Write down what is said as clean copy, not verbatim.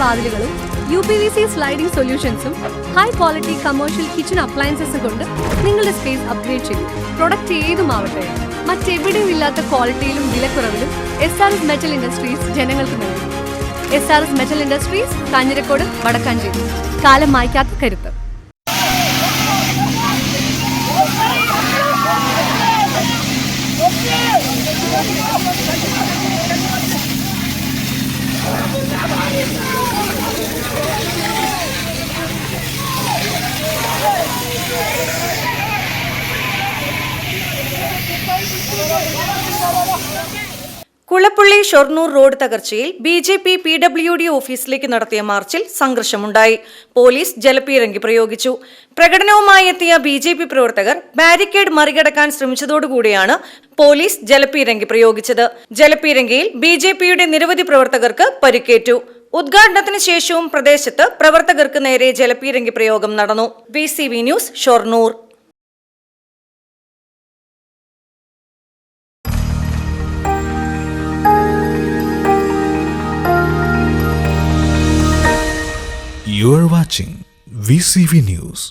വാതിലുകളും UPVC sliding സൊല്യൂഷൻസും high quality commercial kitchen അപ്ലയൻസസും കൊണ്ട് നിങ്ങളുടെ സ്പേസ് അപ്ഗ്രേഡ് ചെയ്യും. പ്രൊഡക്റ്റ് ഏതുമാവട്ടെ, മറ്റെവിടെയും ഇല്ലാത്ത ക്വാളിറ്റിയിലും വിലക്കുറവിലും SRS മെറ്റൽ ഇൻഡസ്ട്രീസ് ജനങ്ങൾക്ക് നൽകും. SRS metal industries, Kanjirakode, Vadakkanchery. കാലം മായ്ക്കാത്ത കരുത്ത്. കുളപ്പള്ളി ഷൊർണൂർ റോഡ് തകർച്ചയിൽ BJP PWD ഓഫീസിലേക്ക് നടത്തിയ മാർച്ചിൽ സംഘർഷമുണ്ടായി. പോലീസ് ജലപീരങ്കി പ്രയോഗിച്ചു. പ്രകടനവുമായി എത്തിയ BJP പ്രവർത്തകർ ബാരിക്കേഡ് മറികടക്കാൻ ശ്രമിച്ചതോടുകൂടിയാണ് പോലീസ് ജലപീരങ്കി പ്രയോഗിച്ചത്. ജലപീരങ്കിയിൽ BJPയുടെ നിരവധി പ്രവർത്തകർക്ക് പരിക്കേറ്റു. ഉദ്ഘാടനത്തിന് ശേഷവും പ്രദേശത്ത് പ്രവർത്തകർക്ക് നേരെ ജലപീരങ്കി പ്രയോഗം നടന്നു. VCV news, Shoranur. You are watching VCV News.